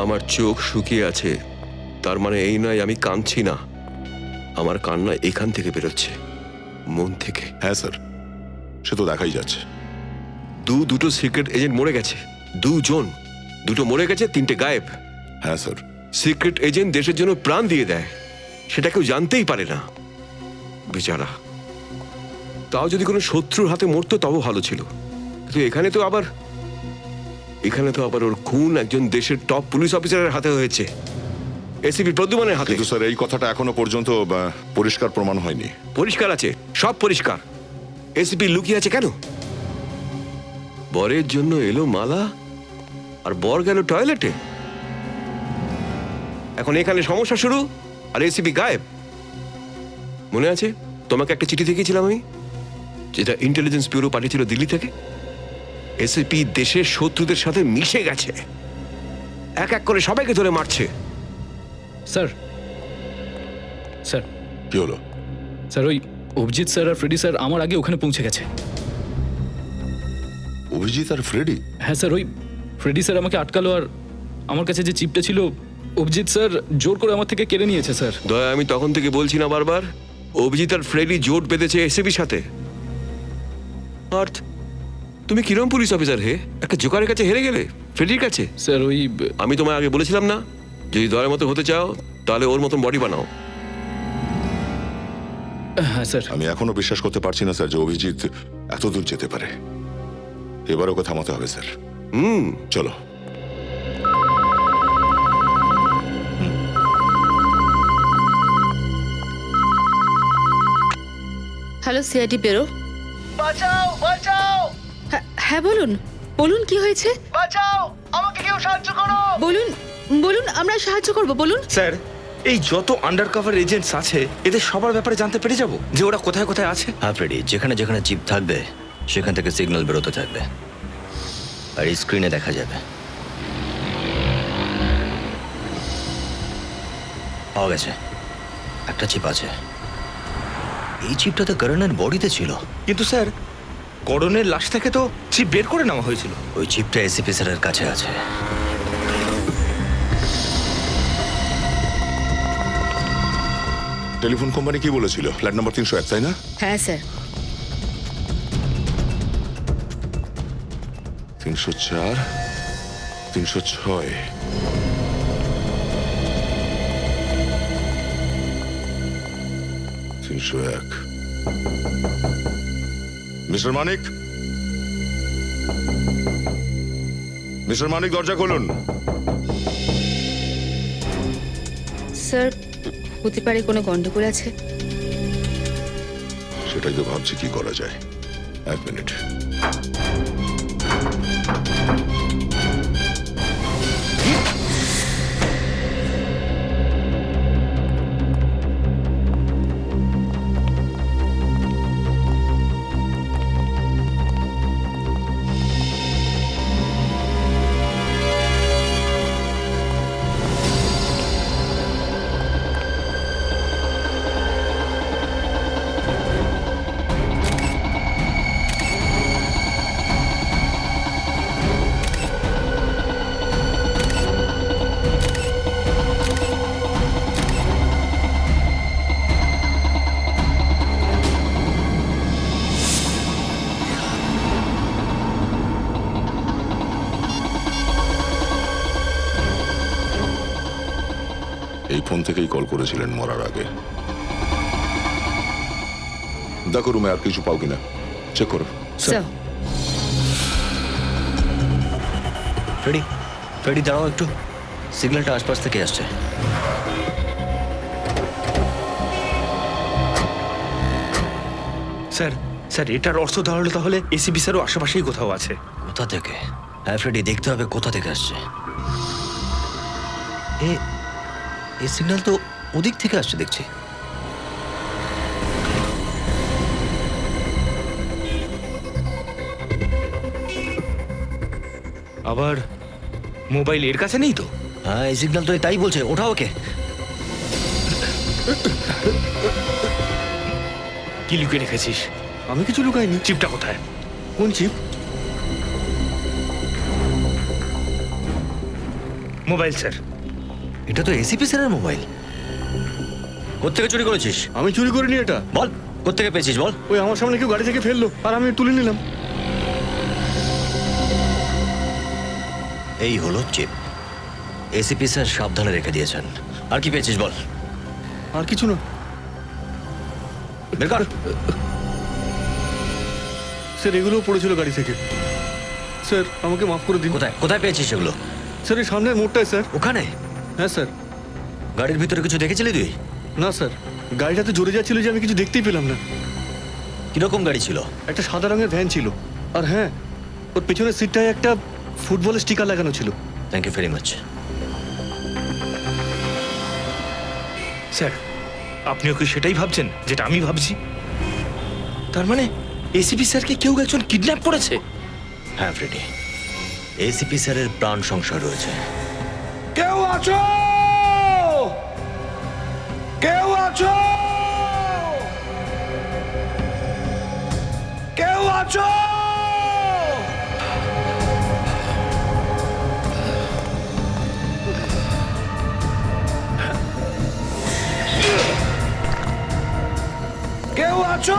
আমার চোখ শুকিয়ে আছে, তার মানে এই নয় আমি কাঁদছি না। আমার কান্না এখান থেকে বেরোচ্ছে, মন থেকে। হ্যাঁ স্যার, সে তো দেখাই যাচ্ছে। দুটো সিক্রেট এজেন্ট মরে গেছে, দুটো মরে গেছে, 3টে গায়েব। হ্যাঁ স্যার। সিক্রেট এজেন্ট দেশের জন্য প্রাণ দিয়ে দেয়, সেটা কেউ জানতেই পারে না, বেচারা। তাও যদি কোনো শত্রুর হাতে মরতো তবে ভালো ছিল, কিন্তু এখানে তো আবার ওর খুন একজন দেশের টপ পুলিশ অফিসারের হাতে হয়েছে, এসিপি প্রদ্যুম্নের হাতে। কিন্তু স্যার এই কথাটা এখনো পর্যন্ত পরিষ্কার প্রমাণ হয়নি। পরিষ্কার আছে, সব পরিষ্কার। এসিপি লুকিয়ে আছে কেন? বরের জন্য এলো মালা, আর বর গেল টয়লেটে। এখন এখানে সমস্যা শুরু, আর এসিপি গায়েব। মনে আছে তোমাকে একটা চিঠি দেখিয়েছিলাম আমি, যেটা ইন্টেলিজেন্স ব্যুরো পাঠিয়েছিল দিল্লি থেকে? এসিপি দেশের শত্রুদের সাথে মিশে গেছে, এক এক করে সবাইকে ধরে মারছে। স্যার স্যার কি হলো? স্যার ওই অভিজিৎ স্যার আর ফ্রেডি স্যার আমার আগে ওখানে পৌঁছে গেছে। অভিজিৎ আর ফ্রেডি? হ্যাঁ স্যার, ওই ফ্রেডি স্যার আমাকে আটকালো, আর আমার কাছে যে চিপটা ছিল অভিজিৎ স্যার জোর করে আমার থেকে কেড়ে নিয়েছে স্যার। দয়া, আমি তখন থেকে বলছি না বারবার, অভিজিৎ আর ফ্রেডি জোট বেঁধেছে এসিপির সাথে। আর তুমি কিরম পুলিশ অফিসার হে, একটা জোকারের কাছে হেরে গেলে, ফ্রেডির কাছে? স্যার ওই আমি তোমায় আগে বলেছিলাম না, যদি দয়ের মতো হতে চাও তাহলে ওর মতন বডি বানাও। হ্যাঁ স্যার। আমি এখনো বিশ্বাস করতে পারছি না স্যার যে অভিজিৎ এত দূর যেতে পারে। এবার ওকে থামাতে হবে স্যার। চলো। Hello CID bureau. বাঁচাও বাঁচাও হ্যাঁ বলুন, বলুন কি হয়েছে? বাঁচাও, আমাকে কেউ সাহায্য করো। বলুন বলুন, আমরা সাহায্য করব, বলুন। স্যার, এই যত আন্ডারকভার এজেন্টস আছে এদের সবার ব্যাপারে জানতে পেরে যাব যে ওরা কোথায় কোথায় আছে। হ্যাঁ ফ্রেডি, যেখানে যেখানে চিপ থাকবে সেখান থেকে সিগন্যাল বেরোতে থাকবে, আর স্ক্রিনে দেখা যাবে। পাওয়া গেছে, একটা চিপ আছে। এই চিপটা তো করণের বডিতে ছিল। কিন্তু স্যার, করণের লাশ থেকে তো চিপ বের করে নেওয়া হয়েছিল। ওই চিপটা এসিপি স্যারের কাছে আছে। টেলিফোন কোম্পানি কি বলেছিল? ফ্ল্যাট নাম্বার 301, তাই না? হ্যাঁ স্যার। 304, 306। মিস্টার মানিক, মিস্টার মানিক, দরজা খুলুন। স্যার, হতে পারে কোনো গন্ডগোল আছে। সেটাই তো ভাবছি কি করা যায়। 1 মিনিট। এই ফোন থেকেই কল করেছিলেন মরার আগে। দেখো রুমে আর কিছু পাও কিনা, চেক করো। স্যার, ফ্রেডি, ফ্রেডি দাঁড়াও একটু, সিগন্যালটা আশপাশ থেকে আসছে। স্যার স্যার, এটার অর্থ তাহলে এসিবি স্যারও আশেপাশেই কোথাও আছে। কোথা থেকে? হ্যাঁ ফ্রেডি, দেখতে হবে কোথা থেকে আসছে। এই সিগন্যাল তো ওদিক থেকে আসছে দেখছি। আবার মোবাইল এর কাছে নেই তো? হ্যাঁ, এই সিগন্যাল তো তাই বলছে। ওঠাও ওকে। কি লুকিয়ে রেখেছিস? আমি কিছু লুকাইনি। চিপটা কোথায়? কোন চিপ? Mobile sir. এটা তো এসিপি স্যারের মোবাইল। কোত্থেকে চুরি করেছিস? আমি চুরি করিনি এটা। বল, কোত্থেকে পেয়েছিস বল। ওই আমার সামনে কেউ গাড়ি থেকে ফেললো আর আমি তুলে নিলাম। এই হলো চিপ। এসিপি স্যার সাবধানে রেখে দিয়েছেন। আর কি পেয়েছিস বল। আর কিছু না বের কর। স্যার, এগুলোও পড়েছিল গাড়ি থেকে। স্যার, আমাকে মাফ করে দিন। কোথায় কোথায় পেয়েছিস এগুলো? স্যার, এই সামনের মোড়টায় স্যার। ওখানে? হ্যাঁ স্যার। গাড়ির ভিতরে কিছু দেখেছিলি তুই? না স্যার, গাড়িটাতে জোরে যাচ্ছিল যে আমি কিছু দেখতেই পেলাম না। কিরকম গাড়ি ছিল? একটা সাদা রঙের ভ্যান ছিল। আর হ্যাঁ, ওর পেছনের সিটটায় একটা ফুটবলের স্টিকার লাগানো ছিল। Thank you very much. Sir, আপনিও কি সেটাই ভাবছেন যেটা আমি ভাবছি? তার মানে এসিপি স্যারকে কেউ একজন কিডন্যাপ করেছে? হ্যাঁ ফ্রেডি, এসিপি স্যারের প্রাণ সংশয় রয়েছে। কেউ আছো? কেউ আছো? কেউ আছো? কেউ আছো?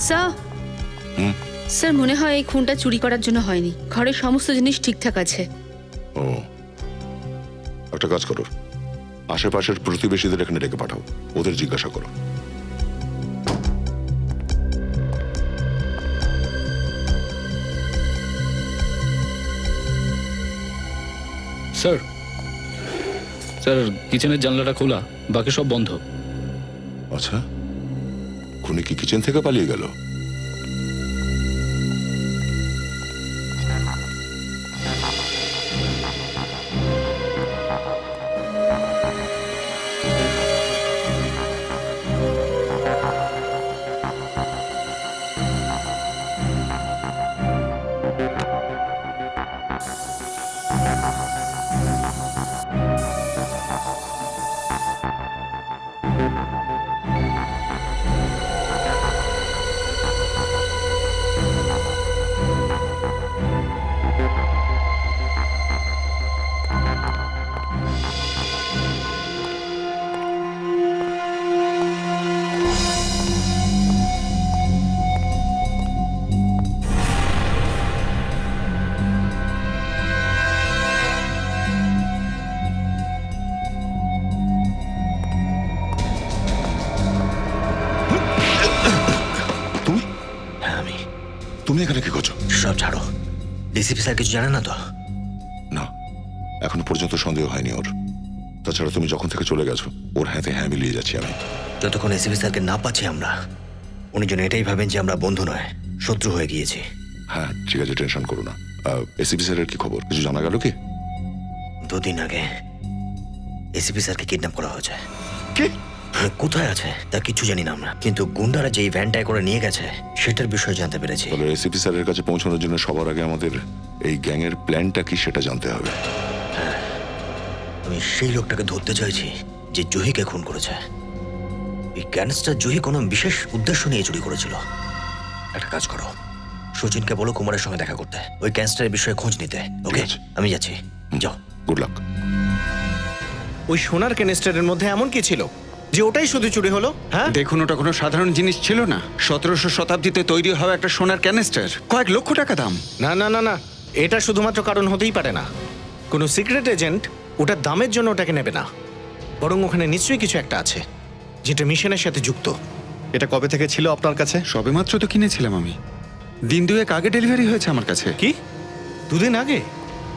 স্যার, স্যার মনে হয় এই খুনটা চুরি করার জন্য হয়নি। ঘরের সমস্ত জিনিস ঠিকঠাক আছে। ও, একটা কাজ করো, আশেপাশের প্রতিবেশীদের এখানে ডেকে পাঠাও, ওদের জিজ্ঞাসা করো। স্যার, স্যার কিচেনের জানলাটা খোলা, বাকি সব বন্ধ। আচ্ছা, খুনি কি কিচেন থেকে পালিয়ে গেল? তুমি এখানে কি করছো? সব ছাড়ো, এসিপি স্যার কিছু জানে না তো? না, এখনো পর্যন্ত সন্দেহ হয়নি ওর। তাছাড়া তুমি যখন থেকে চলে গেছো ওর হাতে হ্যাঁ মিলিয়ে যাচ্ছি আমি। যতক্ষণ এসিপি স্যারকে না পাচ্ছি আমরা, উনি যেন এটাই ভাবেন যে আমরা বন্ধু নয়, শত্রু হয়ে গিয়েছি। হ্যাঁ ঠিক আছে, টেনশন করো না। এসিপি স্যারের কি খবর, কিছু জানা গেল কি? 2 দিন আগে এসিপি স্যারকে কিডন্যাপ করা হয়েছে। কি? উনি কোথায় আছে তা কিছু জানি না আমরা, কিন্তু গুন্ডারা যেই ভ্যানটায় করে নিয়ে গেছে সেটার বিষয়ে জানতে পেরেছি। তাহলে এসিপি স্যারের কাছে পৌঁছানোর জন্য সবার আগে আমাদের এই গ্যাংয়ের প্ল্যানটা কি সেটা জানতে হবে। আমি সেই লোকটাকে ধরতে চাইছি যে জুহিকে খুন করেছে। এই গ্যাংস্টার জুহি কোনো বিশেষ উদ্দেশ্য নিয়ে চুরি করেছিল। একটা কাজ করো, সচিনকে বলো কুমারের সঙ্গে দেখা করতে, ওই গ্যাংস্টারের বিষয়ে খোঁজ নিতে। ওকে, আছে। আমি যাচ্ছি, যাও। Good luck. ওই সোনার ক্যানিস্টারের মধ্যে এমন কি ছিল যে ওটাই শুধু চুরি হলো? হ্যাঁ, দেখুন, ওটা কোনো সাধারণ জিনিস ছিল না। 1700 শতাব্দীতে তৈরি হওয়া একটা সোনার ক্যানিস্টার, কয়েক লক্ষ টাকা দাম। না না না না, এটা শুধুমাত্র কারণ হতেই পারে না। কোনো সিক্রেট এজেন্ট ওটার দামের জন্য ওটাকে নেবে না, বরং ওখানে নিশ্চয়ই কিছু একটা আছে যেটা মিশনের সাথে যুক্ত। এটা কবে থেকে ছিল আপনার কাছে? সবেমাত্র তো কিনেছিলাম আমি, দিন দুয়েক আগে ডেলিভারি হয়েছে আমার কাছে। কি 2 দিন আগে?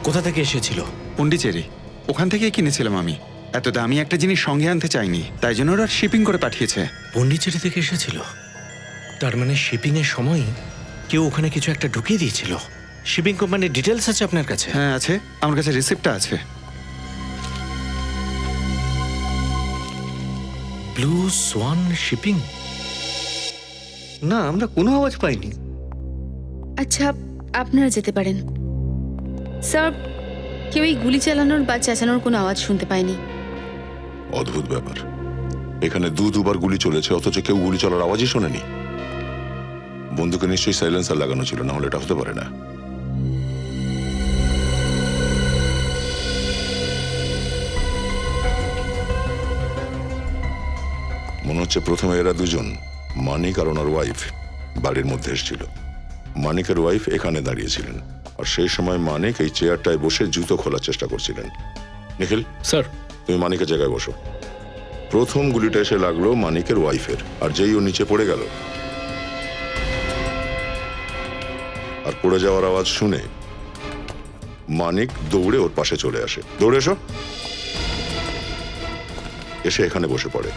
কোথা থেকে এসেছিল? পন্ডিচেরি, ওখান থেকেই কিনেছিলাম আমি। এত দামি একটা জিনিস সঙ্গে আনতে চাইনি, তাই জন্য ওরা শিপিং করে পাঠিয়েছে। পন্ডিচেরি থেকে এসেছিল? তার মানে শিপিং এর সময় কেউ ওখানে কিছু একটা ঢুকিয়ে দিয়েছিল। শিপিং কোম্পানির ডিটেলস আছে আপনার কাছে? হ্যাঁ আছে, আমার কাছে রিসিপ্টটা আছে। Blue Swan shipping? না, আমরা কোনো আওয়াজ পাইনি। আচ্ছা, আপনারা যেতে পারেন। স্যার, কেউই গুলি চালানোর বা চেঁচানোর কোনো আওয়াজ শুনতে পায়নি। অদ্ভুত ব্যাপার, এখানে দুবার গুলি চলেছে অথচ কেউ গুলি চলার আওয়াজই শোনেনি। বন্দুকে নিশ্চয়ই সাইলেন্সার লাগানো ছিল, না হলে এটা হতে পারে না। মনে হচ্ছে প্রথমে এরা দুজন, মানিক আর ওনার ওয়াইফ, বাড়ির মধ্যে এসেছিল। মানিকের ওয়াইফ এখানে দাঁড়িয়েছিলেন, আর সেই সময় মানিক এই চেয়ারটায় বসে জুতো খোলার চেষ্টা করছিলেন। নিখিল, স্যার, তুমি মানিকের জায়গায় বসো। প্রথম গুলিটা এসে লাগলো মানিকের ওয়াইফের, আর যেই ও নিচে পড়ে গেল আর পড়ে যাওয়ার আওয়াজ শুনে মানিক দৌড়ে ওর পাশে চলে আসে। দৌড়ে এসো। এসে এখানে বসে পড়ে।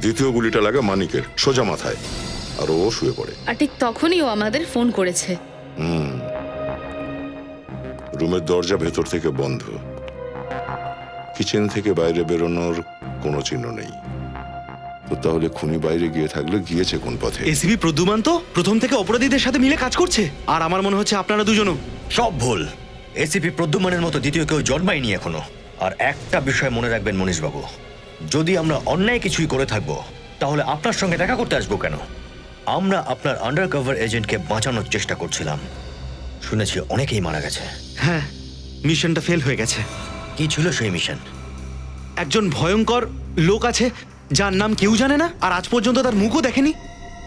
দ্বিতীয় গুলিটা লাগে মানিকের সোজা মাথায়, আর ও শুয়ে পড়ে। আর ঠিক তখনই ও আমাদের ফোন করেছে। রুমের দরজা ভেতর থেকে বন্ধ, কিচেন থেকে বাইরে বেরোনোর কোনো চিহ্ন নেই। তো তাহলে খুনি বাইরে গিয়ে থাকলে গিয়েছে কোন পথে? এসিপি প্রদ্যুমান তো প্রথম থেকে অপরাধীদের সাথে মিলে কাজ করছে, আর আমার মনে হচ্ছে আপনারা দুজনও। সব ভুল। এসিপি প্রদ্যুমানের মতো দ্বিতীয় কেউ জন্মায়নি এখনো। আর একটা বিষয় মনে রাখবেন মনীশবাবু, যদি আমরা অন্যায় কিছুই করে থাকবো তাহলে আপনার সঙ্গে দেখা করতে আসবো কেন? আমরা আপনার আন্ডারকভার এজেন্টকে বাঁচানোর চেষ্টা করছিলাম। শুনেছি অনেকেই মারা গেছে। হ্যাঁ, মিশনটা ফেল হয়ে গেছে। কি ছিল সেই মিশন? একজন ভয়ঙ্কর লোক আছে যার নাম কেউ জানে না, আর আজ পর্যন্ত তার মুখও দেখেনি।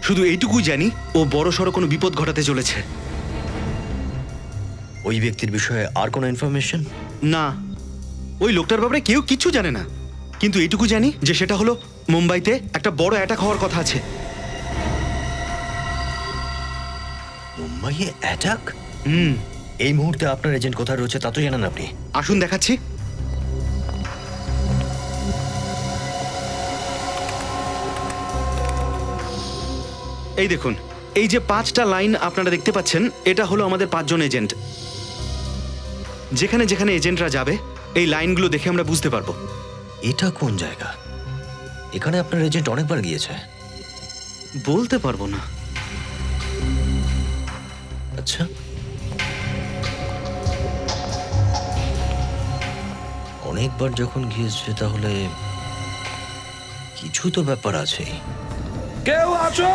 শুধু এইটুকুই জানি, ও বড় সড়ো কোনো বিপদ ঘটাতে চলেছে। ওই ব্যক্তির বিষয়ে আর কোনো ইনফরমেশন? না, ওই লোকটার ব্যাপারে কেউ কিচ্ছু জানে না, কিন্তু এইটুকু জানি যে সেটা হলো মুম্বাইতে একটা বড় অ্যাটাক হওয়ার কথা আছে। মুম্বাইয়ে অ্যাটাক? এই মুহূর্তে আপনার এজেন্ট কোথায় রয়েছে তা তো জানেন আপনি। আসুন দেখাচ্ছি। এই দেখুন, এই যে 5টা লাইন আপনারা দেখতে পাচ্ছেন, এটা হলো আমাদের 5 জন এজেন্ট। যেখানে যেখানে এজেন্টরা যাবে, এই লাইনগুলো দেখে আমরা বুঝতে পারবো। এটা কোন জায়গা? এখানে আপনার এজেন্ট অনেকবার গিয়েছে। বলতে পারবো না। আচ্ছা, অনেকবার যখন গিয়েছে তাহলে কিছু তো ব্যাপার আছে। কেউ আছো?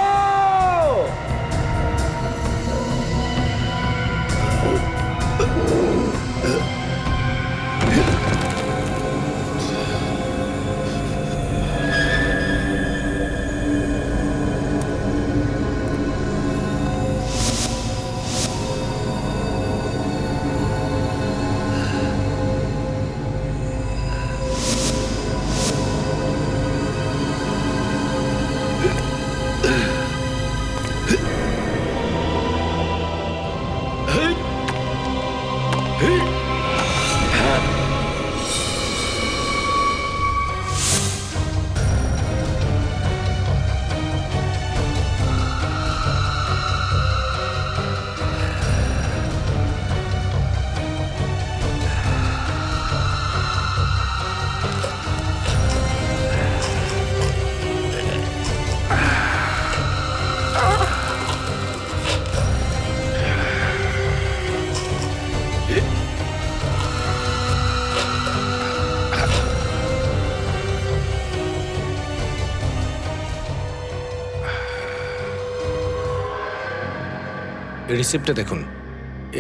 রিসিপ্টটা দেখুন,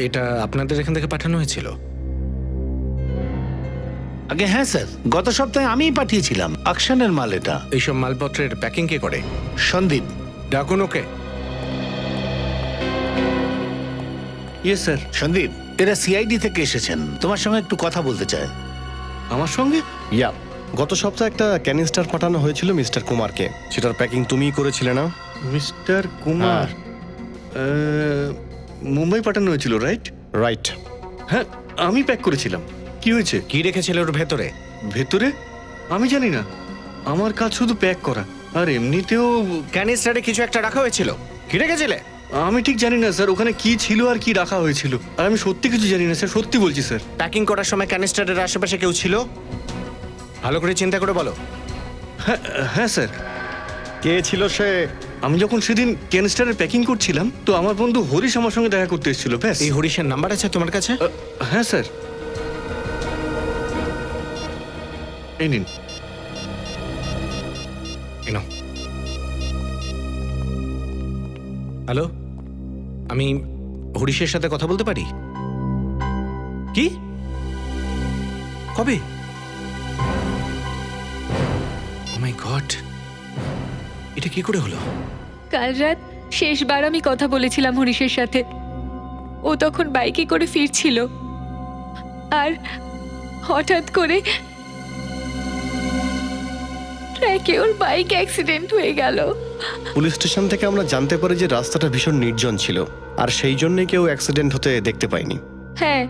এটা আপনাদের এখান থেকে পাঠানো হয়েছিল। আগে হ্যাঁ স্যার, গত সপ্তাহে আমিই পাঠিয়েছিলাম। আকশনের মাল এটা। এইসব মালপত্রের প্যাকিং কে করে? সন্দীপ। ডাকুন ওকে। Yes sir. সন্দীপ, এরা সিআইডি থেকে এসেছেন, তোমার সঙ্গে একটু কথা বলতে চায়। আমার সঙ্গে? ইয়া, গত সপ্তাহে একটা ক্যানিস্টার পাঠানো হয়েছিল মিস্টার কুমারকে। সেটার প্যাকিং তুমিই করেছিলে না? মিস্টার কুমার মুম্বাই পাঠানো হয়েছিল, রাইট? রাইট। হ্যাঁ, আমি প্যাক করেছিলাম। কি হয়েছে? কি রেখেছিল ওর ভেতরে? ভেতরে? আমি জানি না, আমার কাজ শুধু প্যাক করা। আর এমনিতেও ক্যানিস্টারে কিছু একটা রাখা হয়েছিল, কি রেখেছিলে? আমি ঠিক জানি না স্যার, ওখানে কি ছিল আর কি রাখা হয়েছিল। আর আমি সত্যি কিছু জানি না স্যার, সত্যি বলছি স্যার। প্যাকিং করার সময় ক্যানিস্টারের আশেপাশে কেউ ছিল? ভালো করে চিন্তা করে বলো। হ্যাঁ স্যার। কে ছিল সে? আমি যখন সেদিন ক্যানিস্টারের প্যাকিং করছিলাম, তো আমার বন্ধু হরিশ আমার সঙ্গে দেখা করতে এসেছিল, ব্যাস। এই হরিশের নাম্বার আছে তোমার কাছে? হ্যাঁ স্যার, এই নিন। হ্যালো, আমি হরিশের সাথে কথা বলতে পারি? কি? কবে? ও মাই গড, এটা কি করে হলো? কাল রাত শেষবার আমি কথা বলেছিলাম হরিশের সাথে। ও তখন বাইকে করে ফিরছিল, আর হঠাৎ করে ট্র্যাকে ওর বাইক অ্যাক্সিডেন্ট হয়ে গেল। পুলিশ স্টেশন থেকে আমরা জানতে পারি যে রাস্তাটা ভীষণ নির্জন ছিল, আর সেই জন্যই কেউ অ্যাক্সিডেন্ট হতে দেখতে পাইনি। হ্যাঁ,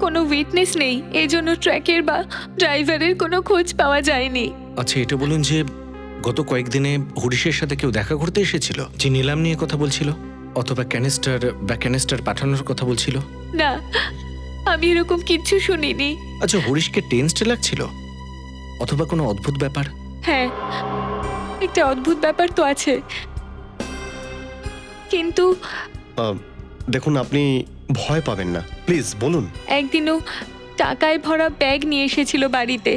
কোনো উইটনেস নেই, এজন্য ট্র্যাকের বা ড্রাইভারের কোনো খোঁজ পাওয়া যায়নি। আচ্ছা, এটা বলুন যে গত কয়েকদিনে হরিশের সাথে কেউ দেখা করতে এসেছিল যে নিলাম নিয়ে কথা বলছিল, অথবা ক্যানিস্টার পাঠানোর কথা বলছিল? না, আমি এরকম কিচ্ছু শুনিনি। আচ্ছা, হরিশকে টেন্সড লাগছিল, অথবা কোনো অদ্ভুত ব্যাপার? হ্যাঁ, একটা অদ্ভুত ব্যাপার তো আছে, কিন্তু দেখুন, আপনি ভয় পাবেন না, প্লিজ বলুন। একদিনও টাকায় ভরা ব্যাগ নিয়ে এসেছিল বাড়িতে।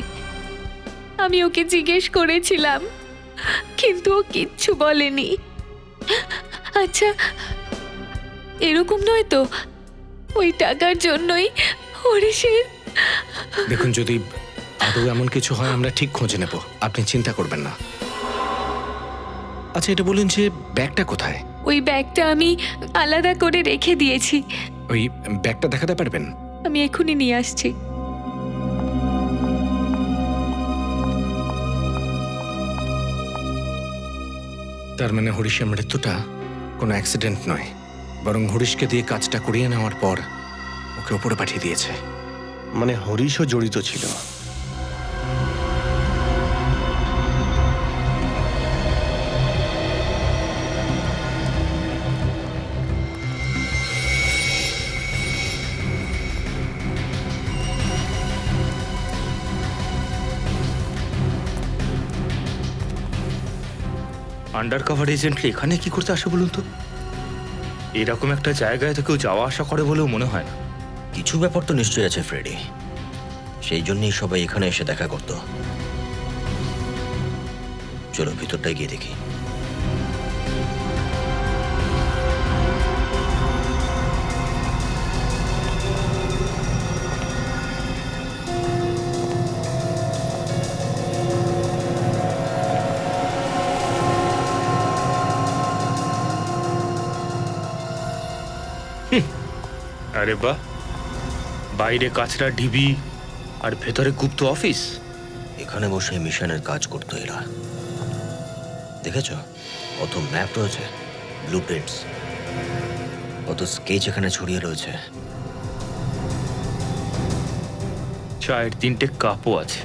আমি ওকে জিজ্ঞেস করেছিলাম, কিন্তু ও কিচ্ছু বলেনি। আচ্ছা, এরকম নয় তো ওই টাকার জন্যই হরিশের? দেখুন, যদি আদৌ এমন কিছু হয় আমরা ঠিক খোঁজ নেব, আপনি চিন্তা করবেন না। আচ্ছা, এটা বলুন যে ব্যাগটা কোথায়? ওই ব্যাগটা আমি আলাদা করে রেখে দিয়েছি। ওই ব্যাগটা দেখাতে পারবেন? আমি এখনই নিয়ে আসছি। তার মানে হরিশের মৃত্যুটা কোনো অ্যাক্সিডেন্ট নয়, বরং হরিশকে দিয়ে কাজটা করিয়ে নেওয়ার পর ওকে উপরে পাঠিয়ে দিয়েছে। মানে হরিশও জড়িত ছিল? আন্ডার কভার এজেন্টলি এখানে কি করতে আসে বলুন তো? এরকম একটা জায়গায় তো কেউ যাওয়া আসা করে বলেও মনে হয় না। কিছু ব্যাপার তো নিশ্চয়ই আছে ফ্রেডি, সেই জন্যই সবাই এখানে এসে দেখা করত। চলো ভিতরটায় গিয়ে দেখি। আরে বাহ, বাইরে কাঁচরা ঢিবি আর ভেতরে গুপ্ত অফিস। এখানে বসে মিশনের কাজ করতো এরা। দেখেছ, কত ম্যাপ রয়েছে, ব্লু প্রিন্টস, কত স্কেচ এখানে ছড়িয়ে রয়েছে। চায়ের 3টে কাপও আছে।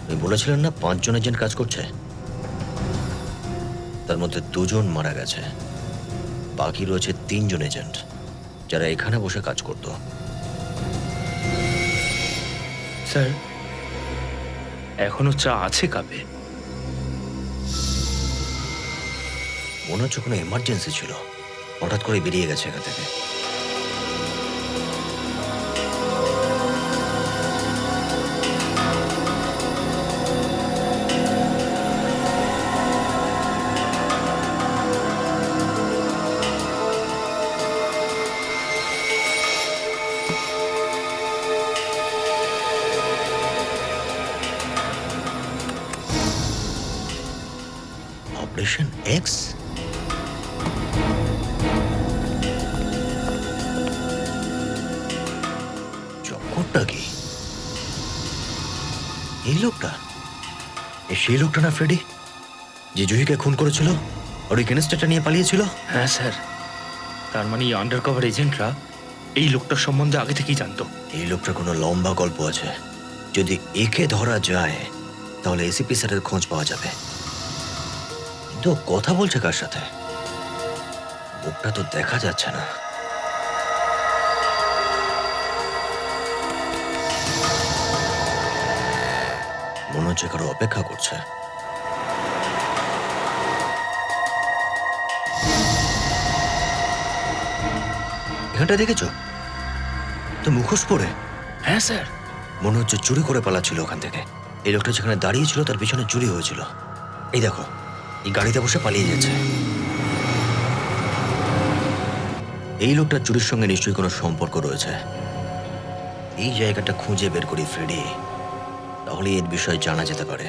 আপনি বলেছিলেন না 5 জন এজেন্ট কাজ করছে, তার মধ্যে 2 জন মারা গেছে, বাকি রয়েছে 3 জন এজেন্ট যারা এখানে বসে কাজ করতো। স্যার, এখনো চা আছে কাপে? মনে হচ্ছে কোনো এমার্জেন্সি ছিল, হঠাৎ করে বেরিয়ে গেছে এখান থেকে। Operation x? লোকটা কি? এই লোকটা সেই লোকটা না ফ্রেডি, যে জুহিকে খুন করেছিল আর ওই ক্যানিস্টারটা নিয়ে পালিয়েছিল? হ্যাঁ স্যার, তার মানে আন্ডার কভার এজেন্টরা এই লোকটার সম্বন্ধে আগে থেকেই জানতো। এই লোকটার কোনো লম্বা গল্প আছে। যদি একে ধরা যায় তাহলে এসিপি স্যারের খোঁজ পাওয়া যাবে। কিন্তু ও কথা বলছে কার সাথে? মুখটা তো দেখা যাচ্ছে না। মনে হচ্ছে কারো অপেক্ষা করছে। এখানটা দেখেছো তো? মুখোশ পরে। হ্যাঁ স্যার। মনে হচ্ছে চুরি করে পালাচ্ছিল ওখান থেকে। এই লোকটা যেখানে দাঁড়িয়েছিল তার পিছনে চুরি হয়েছিল। এই দেখো, এই গাড়িতে বসে পালিয়ে যাচ্ছে। এই লোকটার চুরির সঙ্গে নিশ্চয়ই কোনো সম্পর্ক রয়েছে। এই জায়গাটা খুঁজে বের করি ফ্রেডি, তাহলে এর বিষয়ে জানা যেতে পারে।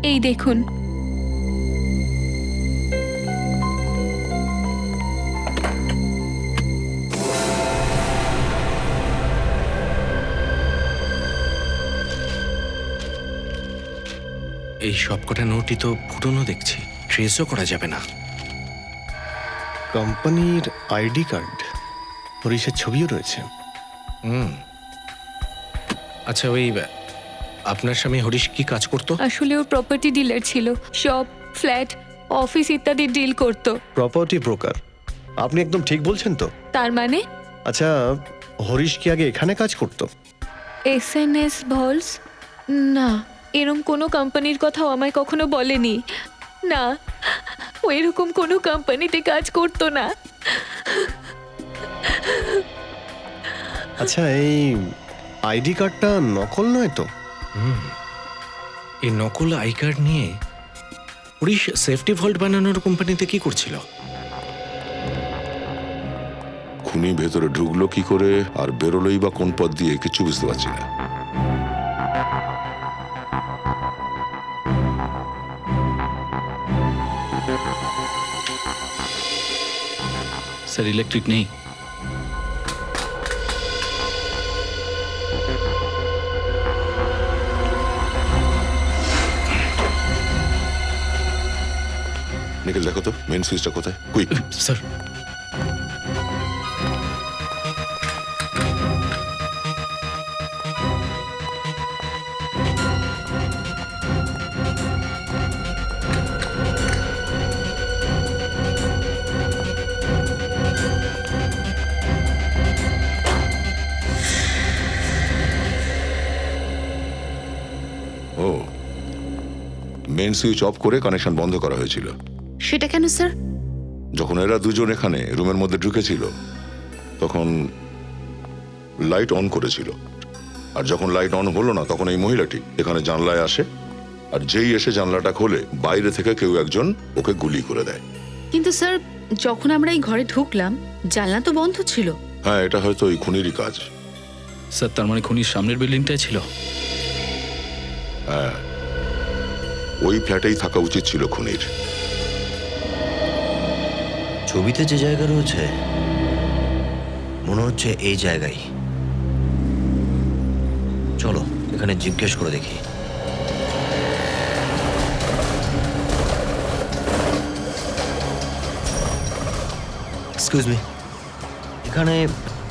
এই দেখুন, এই সবকটা নোটই তো পুরনো দেখছি, ট্রেসও করা যাবে না। কোম্পানির আইডি কার্ড, হরিশের ছবিও রয়েছে। আচ্ছা, ওই আপনার স্বামী হরিশ কি কাজ করতো? আসলে ওর প্রপার্টি ডিলার ছিল। শপ, ফ্ল্যাট, অফিস ইত্যাদি ডিল করত। Property broker. আপনি একদম ঠিক বলছেন তো? তার মানে আচ্ছা, হরিশ কি আগে এখানে কাজ করতো? SNS Volks? না, এরকম কোনো কোম্পানির কথাও আমায় কখনো বলেনি। না, ও এরকম কোনো কোম্পানিতে কাজ করতো না। আচ্ছা, এই আইডি কার্ডটা নকল নয় তো? এই নকল আই কার্ড নিয়ে হরিশ সেফটি ভল্ট বানানোর কোম্পানিতে কি করছিল? খুনি ভেতরে ঢুকলো কি করে আর বেরোলোই বা কোন পথ দিয়ে, কিছু বুঝতে পারছি না। স্যার, ইলেকট্রিক নেই। নিখিল, দেখো তো মেন সুইচটা কোথায়, কুইক। স্যার, ও, মেন সুইচ অফ করে কানেকশন বন্ধ করা হয়েছিল। সেটা কেন স্যার? যখন এরা দুজন এখানে রুমের মধ্যে ঢুকেছিল তখন লাইট অন করেছিল, আর যখন লাইট অন হলো না তখন এই মহিলাটি এখানে জানলায় আসে, আর যেই এসে জানলাটা খোলে বাইরে থেকে কেউ একজন ওকে গুলি করে দেয়। কিন্তু স্যার, যখন আমরা এই ঘরে ঢুকলাম জানলা তো বন্ধ ছিল। হ্যাঁ, এটা হয়তো ওই খুনিরই কাজ। স্যার, তার মানে খুনির সামনের বিল্ডিংটাই ছিল। হ্যাঁ, ওই ফ্ল্যাটেই থাকা উচিত ছিল খুনির। ছবিতে যে জায়গা রয়েছে মনে হচ্ছে এই জায়গায়। চলো এখানে জিজ্ঞেস করে দেখি। এক্সকিউজ মি, এখানে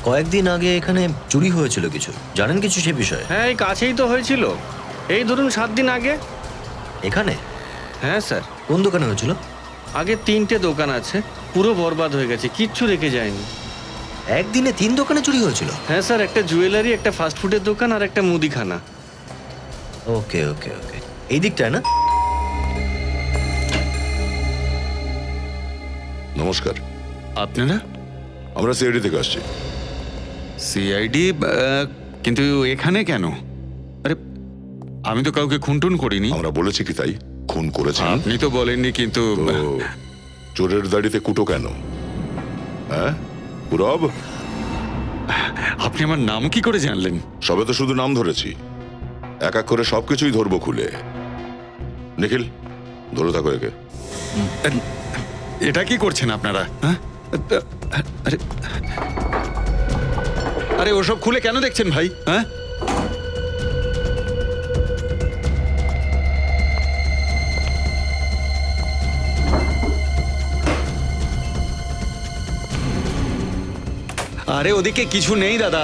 কয়েকদিন আগে এখানে চুরি হয়েছিল কিছু, জানেন কিছু সে বিষয়ে? হ্যাঁ, এই কাছেই তো হয়েছিল, এই ধরুন 7 দিন আগে। এখানে? হ্যাঁ স্যার, কোন দোকানে হয়েছিল? আগে 3টে দোকান আছে, পুরো বরবাদ হয়ে গেছে, কিচ্ছু রেখে যায়নি। একদিনে 3 দোকানে চুরি হয়েছিল? হ্যাঁ স্যার, একটা জুয়েলারি, একটা ফাস্টফুডের দোকান আর একটা মুদিখানা। ওকে ওকে ওকে, এই দিকটায় না? নমস্কার, আপনারা? আমরা সিআইডি থেকে আসছি। সিআইডি? কিন্তু এখানে কেন? আরে আমি তো কাউকে খুনটুন করিনি। আমরা বলেছি কি তাই খুন করেছেন? আপনি তো বলেননি, কিন্তু তো চোরের দাড়িতে কুটো কেন? হ্যাঁ পুরব, আপনি আমার নাম কি করে জানলেন? সবে তো শুধু নাম ধরেছি, এক এক করে সবকিছুই ধরবো খুলে। নিখিল, ধরে থাকো একে। এটা কি করছেন আপনারা? হ্যাঁ? আরে আরে ওসব খুলে কেন দেখছেন ভাই? হ্যাঁ, আরে ওদিকে কিছু নেই দাদা।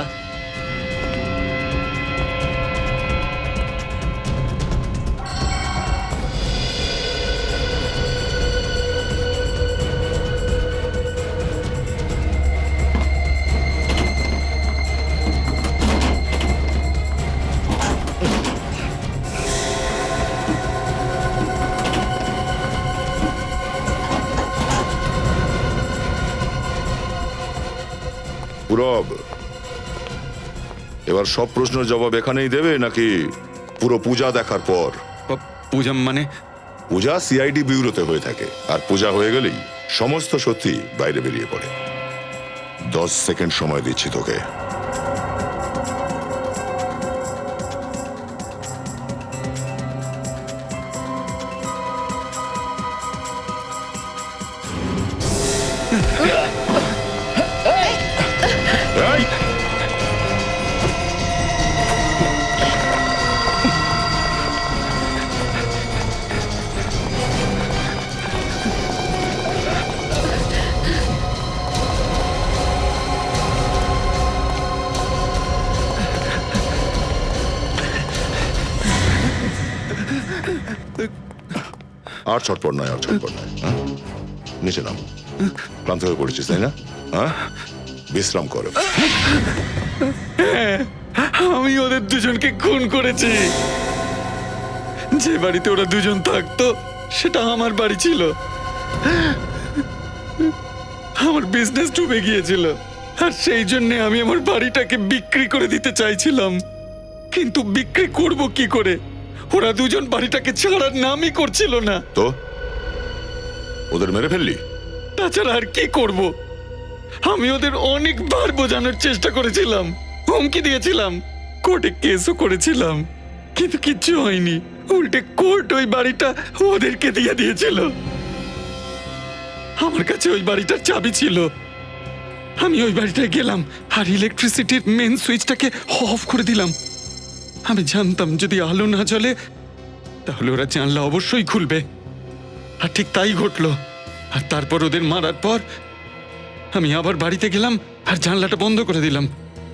পুরব, এবার সব প্রশ্নের জবাব এখানেই দেবে নাকি পুরো পূজা দেখার পর? পূজা মানে? পূজা সিআইডি ব্যুরোতে হয়ে থাকে, আর পূজা হয়ে গেলেই সমস্ত সত্যি বাইরে বেরিয়ে পড়ে। 10 সেকেন্ড সময় দিচ্ছি তোকে। এই! আর ছটপট নয়, আর ছটপট নয়। হ্যাঁ? নিচে নাম। ক্লান্ত হয়ে পড়েছিস তাই না? হ্যাঁ, বিশ্রাম কর। আমি ওদের দুজনকে খুন করেছি। যে বাড়িতে ওরা দুজন থাকতো সেটা আমার বাড়ি ছিল। আমার বিজনেস ডুবে গিয়েছিল, আর সেই জন্য আমি আমার বাড়িটাকে বিক্রি করে দিতে চাইছিলাম, কিন্তু বিক্রি করব কি করে? ওরা দুজন বাড়িটাকে ছাড়ার নামই করছিল না। তো ওদের মেরে ফেললি? তাছাড়া আর কি করব? আমি ওদের অনেকবার বোঝানোর চেষ্টা করেছিলাম, হুমকি দিয়েছিলাম, কোর্টে কেসও করেছিলাম, কিন্তু কিচ্ছু হয়নি। উল্টে কোর্ট ওই বাড়িটা ওদেরকে দিয়ে দিয়েছিল। আমার কাছে ওই বাড়িটার চাবি ছিল। আমি ওই বাড়িটায় গেলাম আর ইলেকট্রিসিটির মেন সুইচটাকে অফ করে দিলাম। আমি জানতাম যদি আলো না জ্বলে তাহলে ওরা জানলা অবশ্যই খুলবে, আর ঠিক তাই ঘটলো। আর তারপর ওদের মারার পর আমি আবার বাড়িতে গেলাম আর জানলাটা বন্ধ করে দিলাম।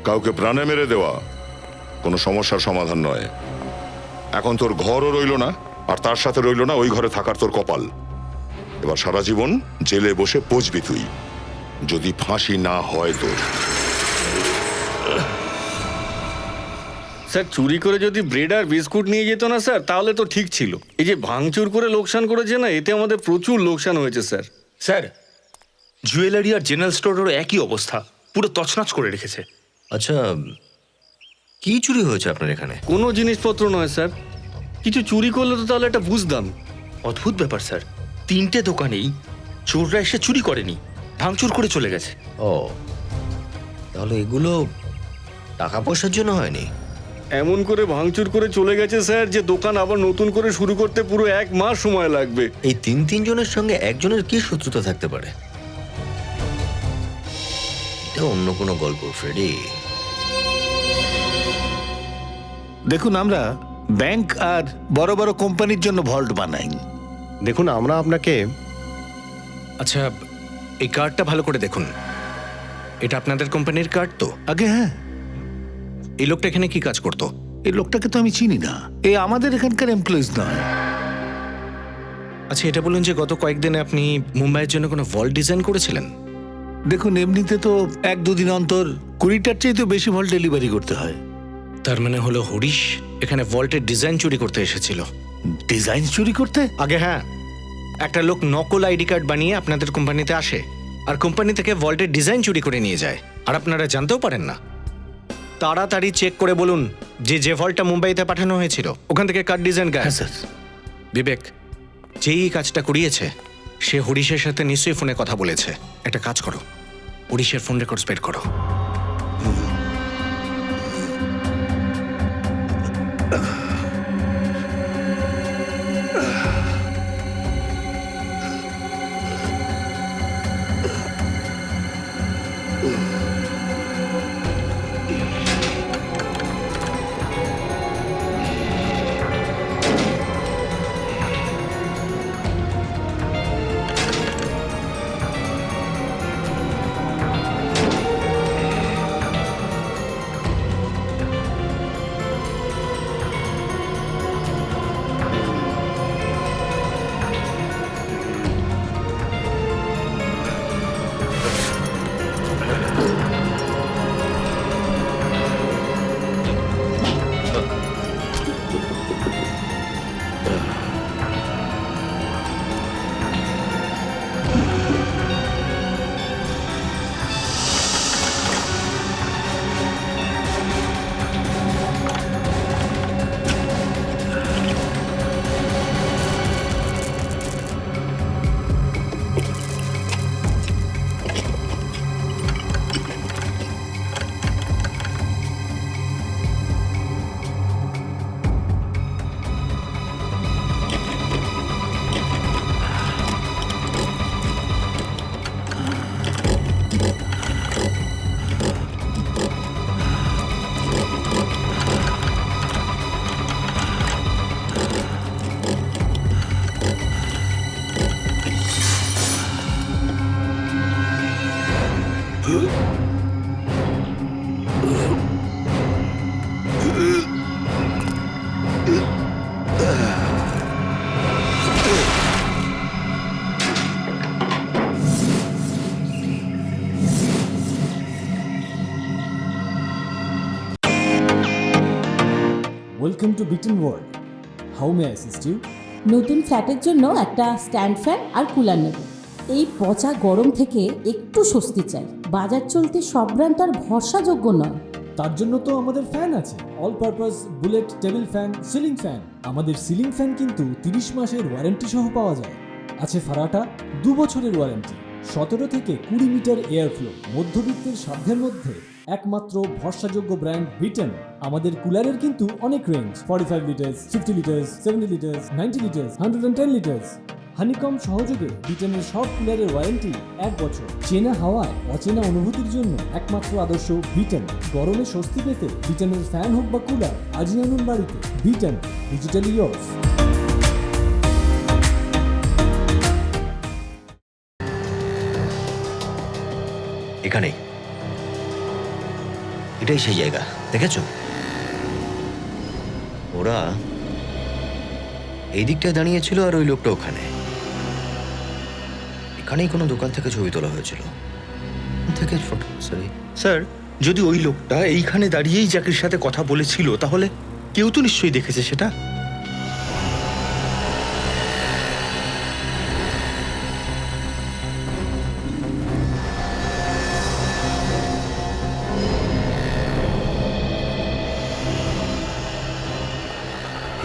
কাউকে প্রাণে মেরে দেওয়া কোনো সমস্যার সমাধান নয়। এখন তোর ঘরও রইল না, আর তার সাথে রইল না ওই ঘরে থাকার তোর কপাল। এবার সারা জীবন জেলে বসে পচবি তুই, যদি ফাঁসি না হয় তোর। স্যার, চুরি করে যদি ব্রেড আর বিস্কুট নিয়ে যেত না স্যার, তাহলে তো ঠিক ছিল। এই যে ভাঙচুর করে লোকসান করেছে না, এতে আমাদের প্রচুর লোকসান হয়েছে স্যার। স্যার, জুয়েলারি আর জেনারেল স্টোরেরও একই অবস্থা, পুরো তছনছ করে রেখেছে। আচ্ছা, কি চুরি হয়েছে আপনার এখানে? কোনো জিনিসপত্র নয় স্যার, কিছু চুরি করলে তো তাহলে একটা বুঝতাম। অদ্ভুত ব্যাপার স্যার, 3টে দোকানেই চোররা এসে চুরি করেনি, ভাঙচুর করে চলে গেছে। ও, তাহলে এগুলো টাকা পয়সার জন্য হয়নি? এমন করে ভাঙচুর করে চলে গেছে স্যার যে দোকান আবার নতুন করে শুরু করতে পুরো 1 মাস সময় লাগবে। এই তিনজনের সঙ্গে একজনের কি শত্রুতা থাকতে পারে? এটা অন্য কোনো গল্প, ফ্রেডি। দেখুন, আমরা ব্যাংক আর বড় বড় কোম্পানির জন্য ভল্ট বানাই। দেখুন, আমরা আপনাকে আচ্ছা, এই কার্ডটা ভালো করে দেখুন। এটা আপনাদের কোম্পানির কার্ড তো? আগে হ্যাঁ, এই লোকটা এখানে কি কাজ করতো? এই লোকটাকে তো আমি চিনি না। এ আমাদের এখানকার এমপ্লয়িজ নয়। আচ্ছা, এটা বলুন যে গত কয়েকদিনে আপনি মুম্বাইয়ের জন্য কোনো ভল্ট ডিজাইন করেছিলেন? দেখুন, এমনিতে তো 1-2 দিন অন্তর 20টার চেয়ে তো বেশি ভল্ট ডেলিভারি করতে হয়। তার মানে হলো হরিশ এখানে ভল্টের ডিজাইন চুরি করতে এসেছিল। ডিজাইন চুরি করতে? আগে হ্যাঁ, একটা লোক নকল আইডি কার্ড বানিয়ে আপনাদের কোম্পানিতে আসে আর কোম্পানি থেকে ভল্টের ডিজাইন চুরি করে নিয়ে যায়, আর আপনারা জানতেও পারেন না। তাড়াতাড়ি চেক করে বলুন যে ভল্টটা মুম্বাইতে পাঠানো হয়েছিল ওখান থেকে কার্ড ডিজাইন গায়ে। হ্যাঁ স্যার। বিবেক, যেই কাজটা করিয়েছে সে হরিশের সাথে নিশ্চয়ই ফোনে কথা বলেছে। একটা কাজ করো, হরিশের ফোন রেকর্ডস বের করো। Welcome to Beaten world. How may I assist you? নতুন ফ্ল্যাটের জন্য একটা স্ট্যান্ড ফ্যান আর কুলার নেব। এই পচা গরম থেকে একটু স্বস্তি চাই। বাজার চলতে সব ব্র্যান্ড আর ভরসাযোগ্য নয়। তার জন্য তো আমাদের ফ্যান আছে, all purpose bullet table fan, ceiling fan. আমাদের সিলিং ফ্যান কিন্তু 30 মাসের ওয়ারেন্টি সহ পাওয়া যায়। আছে ফারাটা 2 বছরের ওয়ারেন্টি, 17 থেকে 20 মিটার এয়ার ফ্লো, মধ্যবিত্তের সাধ্যের মধ্যে একমাত্র ভরসাযোগ্য ব্র্যান্ড বিটেন। আমাদের কুলারের কিন্তু অনেক range, 45 litres, 50 litres, 70 litres, 90 litres, 110 litres. Honeycomb সহযোগে বিটেনের সব কুলারের ওয়ারেন্টি 1 বছর। চেনা হাওয়ায় অচেনা অনুভূতির জন্য একমাত্র আদর্শ বিটেন। গরমে স্বস্তি পেতে বিটেনের ফ্যান হোক বা কুলার, আজই আনুন বাড়িতে। Beaten, digitally yours. এখানেই, এটাই সেই জায়গা, দেখেছো? ওরা এই দিকটায় দাঁড়িয়েছিল আর ওই লোকটা ওখানে। এখানেই কোনো দোকান থেকে ছবি তোলা হয়েছিল। থেকে ফটো, সরি স্যার, যদি ওই লোকটা এইখানে দাঁড়িয়েই জ্যাকির সাথে কথা বলেছিল তাহলে কেউ তো নিশ্চয়ই দেখেছে সেটা।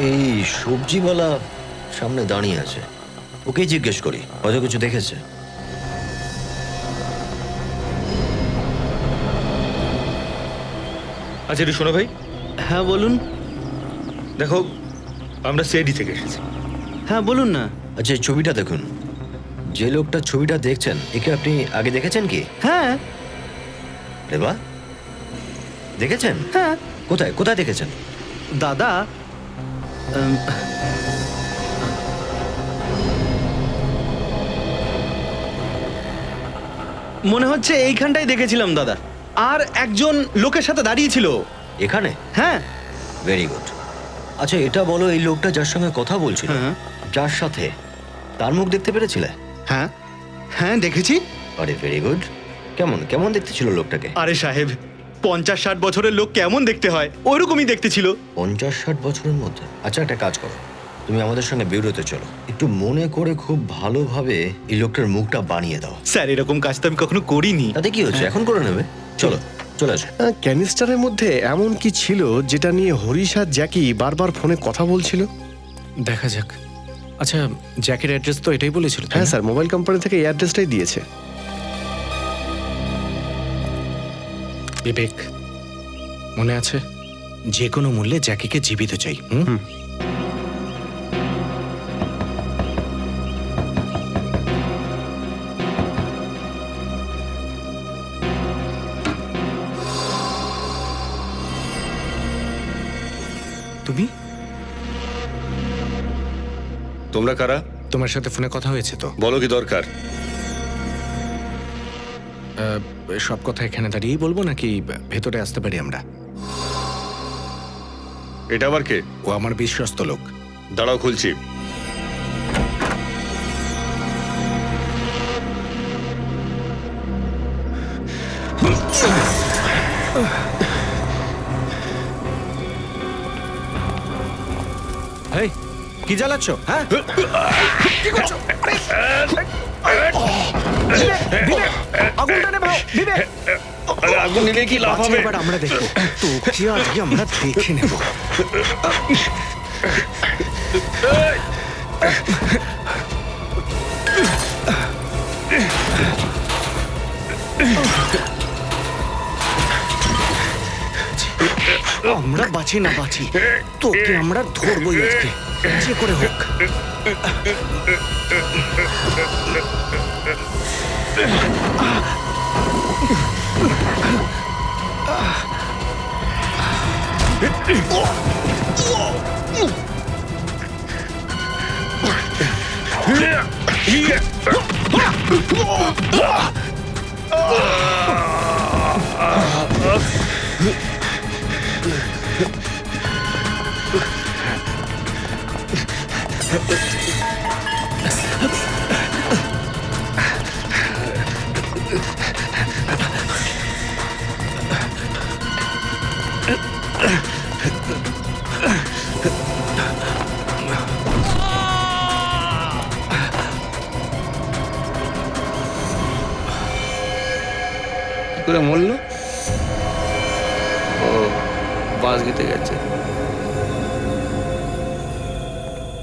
এই সবজিওয়ালা সামনে দাঁড়িয়ে আছে, ওকেই জিজ্ঞেস করি, হয়তো কিছু দেখেছে। আচ্ছা রে, শোনো ভাই, হ্যাঁ বলুন। দেখো, আমরা সিআইডি থেকে এসেছি। হ্যাঁ বলুন না। আচ্ছা এই ছবিটা দেখুন, যে লোকটার ছবিটা দেখছেন একে আপনি আগে দেখেছেন কি? হ্যাঁ রে বাহ, দেখেছেন? হ্যাঁ কোথায় কোথায় দেখেছেন? দাদা, মনে হচ্ছে এইখানটাই দেখেছিলাম দাদা। আর একজন লোকের সাথে দাঁড়িয়ে ছিল এখানে? হ্যাঁ। Very good. আচ্ছা এটা বলো, এই লোকটা যার সঙ্গে কথা বলছিল, হ্যাঁ। যার সাথে, তার মুখ দেখতে পেরেছিলে? হ্যাঁ হ্যাঁ দেখেছি। আরে ভেরি গুড। কেমন কেমন দেখতে ছিল লোকটাকে? আরে সাহেব, 50-60 বছরের লোক কেমন দেখতে হয় ওইরকমই দেখতে ছিল। 50-60 বছরের মধ্যে? আচ্ছা একটা কাজ করো, তুমি আমাদের সঙ্গে ব্যুরোতে চলো, একটু মনে করে খুব ভালোভাবে এই লোকটার মুখটা বানিয়ে দাও। স্যার এরকম কাজ তো আমি কখনো করিনি। তাতে কি হচ্ছে, এখন করে নেবে। চলো চলে আসো। ক্যানিস্টারের মধ্যে এমন কি ছিল যেটা নিয়ে হরিশ আর জ্যাকি বারবার ফোনে কথা বলছিল? দেখা যাক। আচ্ছা, জ্যাকের অ্যাড্রেস তো এটাই বলেছিল, তাই হ্যাঁ না? স্যার, মোবাইল কোম্পানি থেকে এই অ্যাড্রেসটাই দিয়েছে। বিবেক, মনে আছে? যে কোনো মূল্যে জ্যাকিকে জীবিত চাই। হুম। তুমি তোমরা কারা? তোমার সাথে ফোনে কথা হয়েছে তো? বলো কি দরকার? সব কথা এখানে দাঁড়িয়েই বলবো নাকি ভেতরে আসতে পারি আমরা? এটা আবার কে? ও আমার বিশ্বস্ত লোক। দাঁড়াও, খুলছি। এই, কি জ্বালাচ্ছ? হ্যাঁ, কি করছো? বিবেক, আগুনটা নেভাও, বিবেক। আগুন নিলে কি লাভ হবে? এবার আমরা দেখবো, তোকে আজকে আমরা দেখে নেব। আমরা বাঁচি না বাঁচি, তোকে আমরা ধরবই আজকে, যে করে হোক। কি করে মরলো? ও বাস গেতে গেছে।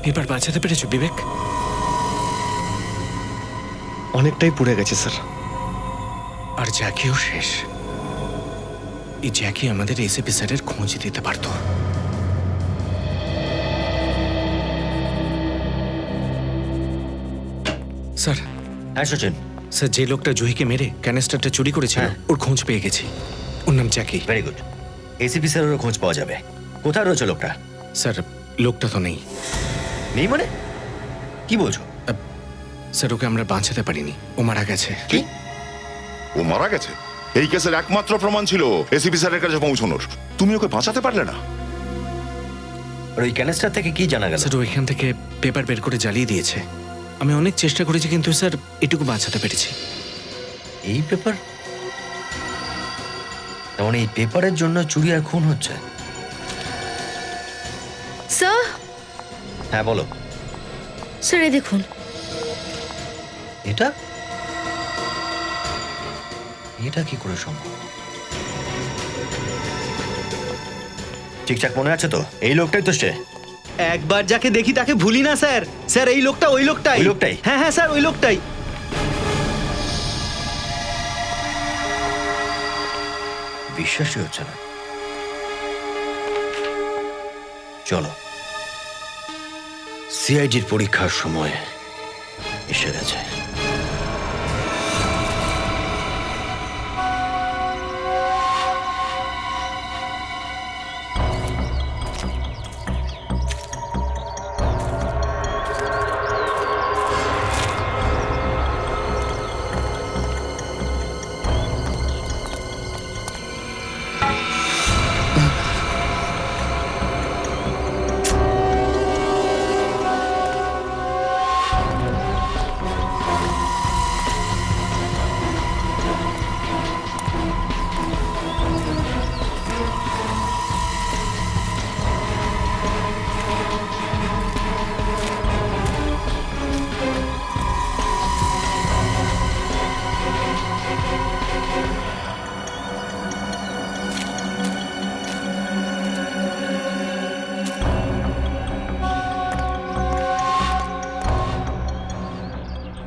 এবার বাঁচাতে পেরেছো বিবেক? অনেকটাই পুড়ে গেছে স্যার। আর জ্যাকিও শেষ। এই জ্যাকি আমাদের এসিপি স্যারের খোঁজ দিতে পারতো। স্যার। হ্যাঁ সচিন। স্যার, যে লোকটা জহিকে মেরে ক্যানিস্টারটা চুরি করেছিল, ওর খোঁজ পেয়ে গেছি। ওর নাম জ্যাকি। Very good. এসিপি স্যারেরও খোঁজ পাওয়া যাবে। কোথায় রয়েছে লোকটা? স্যার, লোকটা তো নেই। নেই মানে? কি বলছো? স্যার, ওকে আমরা বাঁচাতে পারিনি, ও মারা গেছে। কি? ও মারা গেছে? এই কেসের একমাত্র প্রমাণ ছিল এসিপি স্যারের কাছে পৌঁছানোর। তুমি ওকে বাঁচাতে পারলে না? আর ওই ক্যানিস্টার থেকে কি জানা গেল? স্যার, ওইখান থেকে পেপার বের করে জ্বালিয়ে দিয়েছে। আমি অনেক চেষ্টা করেছি, কিন্তু স্যার এটুকু বাঁচাতে পেরেছি। এই পেপার? তার মানে এই পেপারের জন্য চুরি আর খুন হচ্ছে? স্যার। হ্যাঁ বলো। স্যার, এই দেখুন। এটা এটা কি করে সম্ভব? ঠিকঠাক মনে আছে তো? এই লোকটাই তো সে। একবার যাকে দেখি তাকে ভুলি না স্যার। স্যার এই লোকটা ওই লোকটাই। ওই লোকটাই? হ্যাঁ হ্যাঁ স্যার, ওই লোকটাই। বিশ্বাসই হচ্ছে না। চলো, সিআইডির পরীক্ষার সময় এসে গেছে।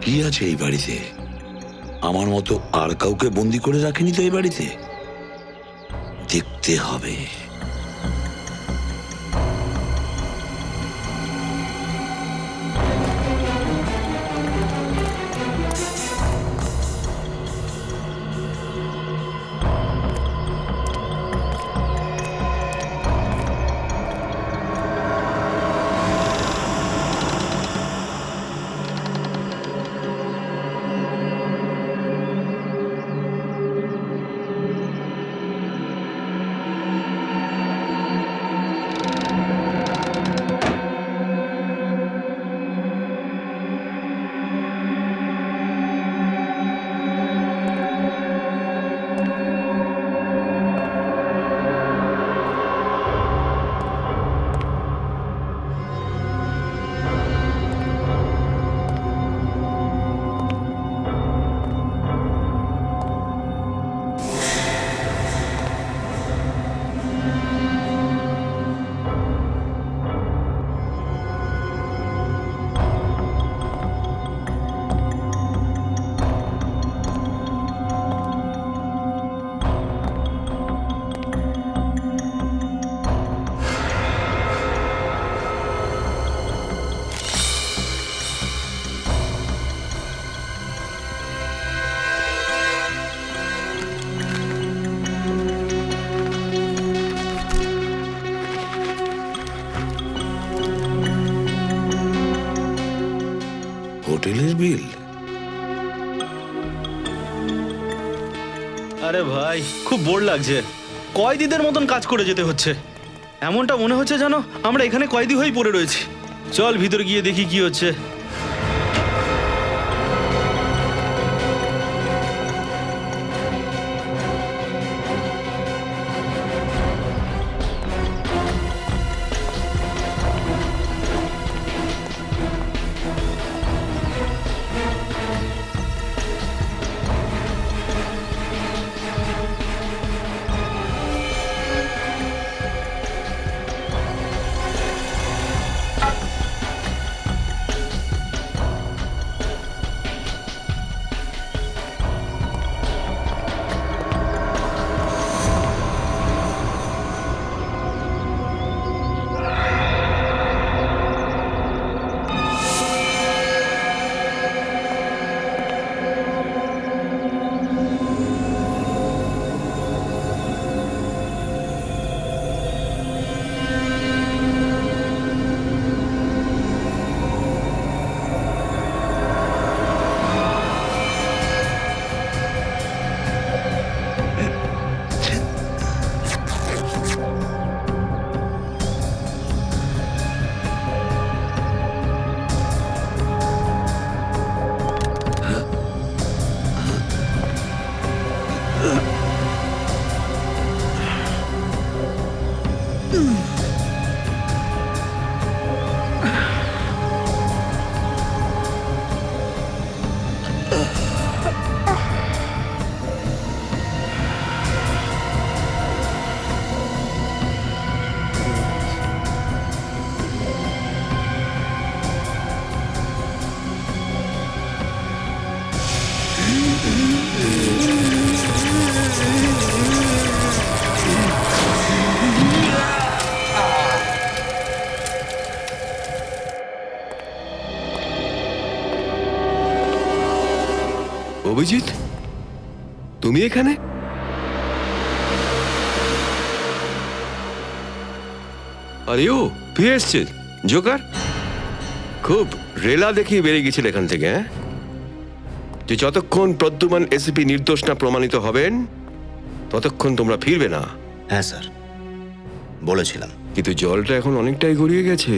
কি আছে এই বাড়িতে? আমার মতো আর কাউকে বন্দি করে রাখেনি তো এই বাড়িতে? দেখতে হবে। হোটেলের বিল? আরে ভাই, খুব বোর লাগছে। কয়েদিদের মতন কাজ করে যেতে হচ্ছে। এমনটা মনে হচ্ছে জানো আমরা এখানে কয়েদি হয়েই পড়ে রয়েছি। চল ভিতরে গিয়ে দেখি কি হচ্ছে। অভিজিৎ, তুমি এখানে? আরে ও ফিরে এসছে জোকার। খুব রেলা দেখিয়ে বেরিয়ে গেছিল এখান থেকে, হ্যাঁ? যে যতক্ষণ প্রদ্যুমান এসিপি নির্দোষ না প্রমাণিত হবেন ততক্ষণ তোমরা ফিরবে না। হ্যাঁ স্যার, বলেছিলাম। কিন্তু জলটা এখন অনেকটাই গড়িয়ে গেছে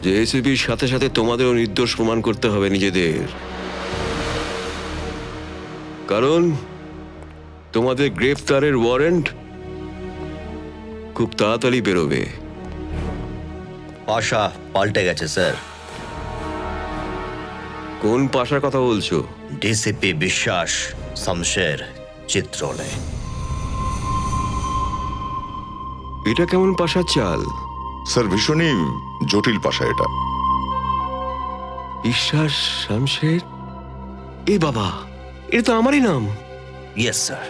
যে এসিপির সাথে সাথে তোমাদেরও নির্দোষ প্রমাণ করতে হবে নিজেদের। কারণ তোমাদের গ্রেফতারের ওয়ারেন্ট খুব তাড়াতাড়ি বেরোবে। পাশা পাল্টে গেছে স্যার। কোন পাশার কথা বলছো? ডিসিপি বিশ্বাস, শমশের, চিত্রলে। এটা কেমন পাশার চাল? স্যার ভীষণই জটিল পাশা এটা। বিশ্বাস, শামশের, এ বাবা, এটা তো আমারই নাম। Yes sir.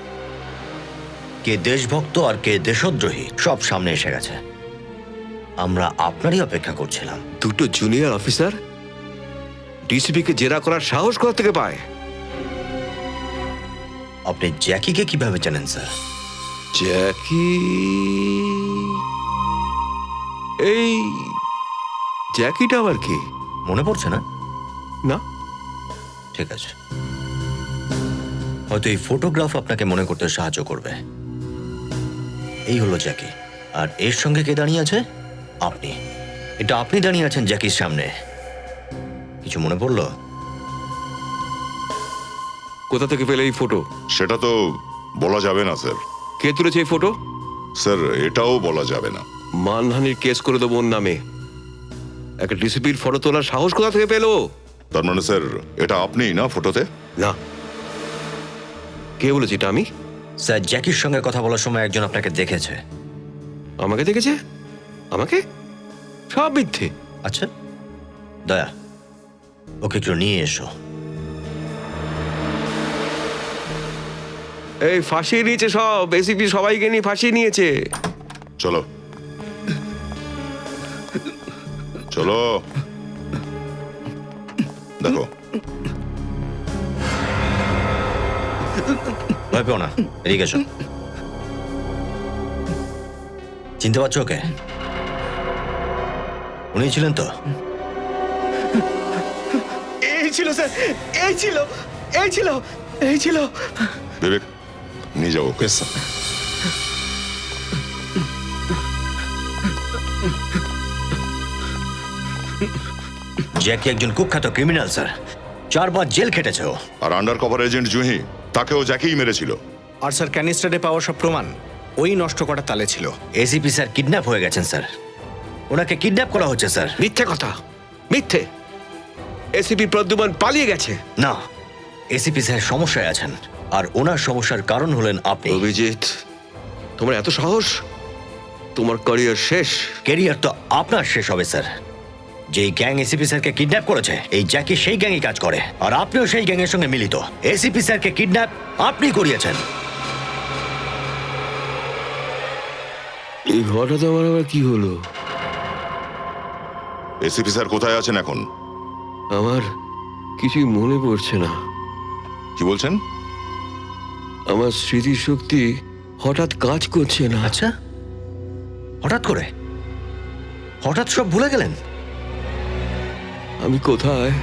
কে দেশভক্ত আর কে দেশদ্রোহী সব সামনে এসে গেছে। আমরা আপনারই অপেক্ষা করছিলাম। দুটো জুনিয়র অফিসার ডিসিপি কে জেরা করার সাহস কোথা থেকে পায়? আপনি জ্যাকিকে কিভাবে জানেন স্যার? জ্যাকি? এই জ্যাকিটা আবার কি? মনে পড়ছে না? না। ঠিক আছে, হয়তো এই ফটোগ্রাফ আপনাকে মনে করতে সাহায্য করবে। এই হলো জ্যাকি, আর এর সঙ্গে কে দাঁড়িয়ে আছে? আপনি। এটা আপনি দাঁড়িয়ে আছেন জ্যাকির সামনে। কিছু মনে পড়লো? কোথা থেকে পেলে এই ফটো? সেটা তো বলা যাবে না স্যার। কে তুলেছে এই ফটো? স্যার এটাও বলা যাবে না। মানহানির কেস করে দেবো ওর নামে। একটা ডিসিপির ফটো তোলার সাহস কোথা থেকে পেলো? তার মানে স্যার এটা আপনিই না ফটোতে? না। কে বলেছে এটা আমি? স্যার জ্যাকির সঙ্গে কথা বলার সময় একজন আপনাকে দেখেছে। আমাকে দেখেছে? আমাকে? সব মিথ্যে। আচ্ছা দয়া, ওকে একটু নিয়ে এসো। এই ফাঁসিয়ে নিয়েছে সব, এসিপি সবাইকে নিয়ে ফাঁসিয়ে নিয়েছে। চলো চলো, দেখো। ভয় পেও না, এদিকে এসো। চিনতে পারছো ওকে? উনি ছিলেন তো? এই ছিল স্যার, এই ছিল, এই ছিল, এই ছিল। বিবেক নিয়ে যাও ওকে। জ্যাকি একজন কুখ্যাত ক্রিমিনাল স্যার, 4 বার জেল খেটেছে ও। আর আন্ডার কভার এজেন্ট জুহি, তাকেও জ্যাকিই মেরেছিল। আর স্যার ক্যানিস্টারে পাওয়া সব প্রমাণ ওই নষ্ট করার তালে ছিল। এসিপি স্যার কিডন্যাপ হয়ে গেছেন স্যার, ওনাকে কিডন্যাপ করা হচ্ছে স্যার। মিথ্যে কথা, মিথ্যে। এসিপি প্রদ্যুমান পালিয়ে গেছে। না, এসিপি স্যার সমস্যায় আছেন, আর ওনার সমস্যার কারণ হলেন আপনি। অভিজিৎ, তোমার এত সাহস? তোমার ক্যারিয়ার শেষ। ক্যারিয়ার তো আপনার শেষ হবে স্যার। যেই গ্যাং এসিপি স্যারকে কিডন্যাপ করেছে, এই জ্যাকি সেই গ্যাংই কাজ করে, আর আপনিও সেই গ্যাংয়ের সঙ্গে মিলিত। এসিপি স্যারকে কিডন্যাপ আপনি করিয়েছেন। এই হঠাৎ আমার আবার কি হলো? এসিপি স্যার কোথায় আছেন এখন? আমার কিছুই মনে পড়ছে না। কি বলছেন? আমার স্মৃতিশক্তি হঠাৎ কাজ করছে না। আচ্ছা, হঠাৎ করে? হঠাৎ সব ভুলে গেলেন? আমি কোথায়?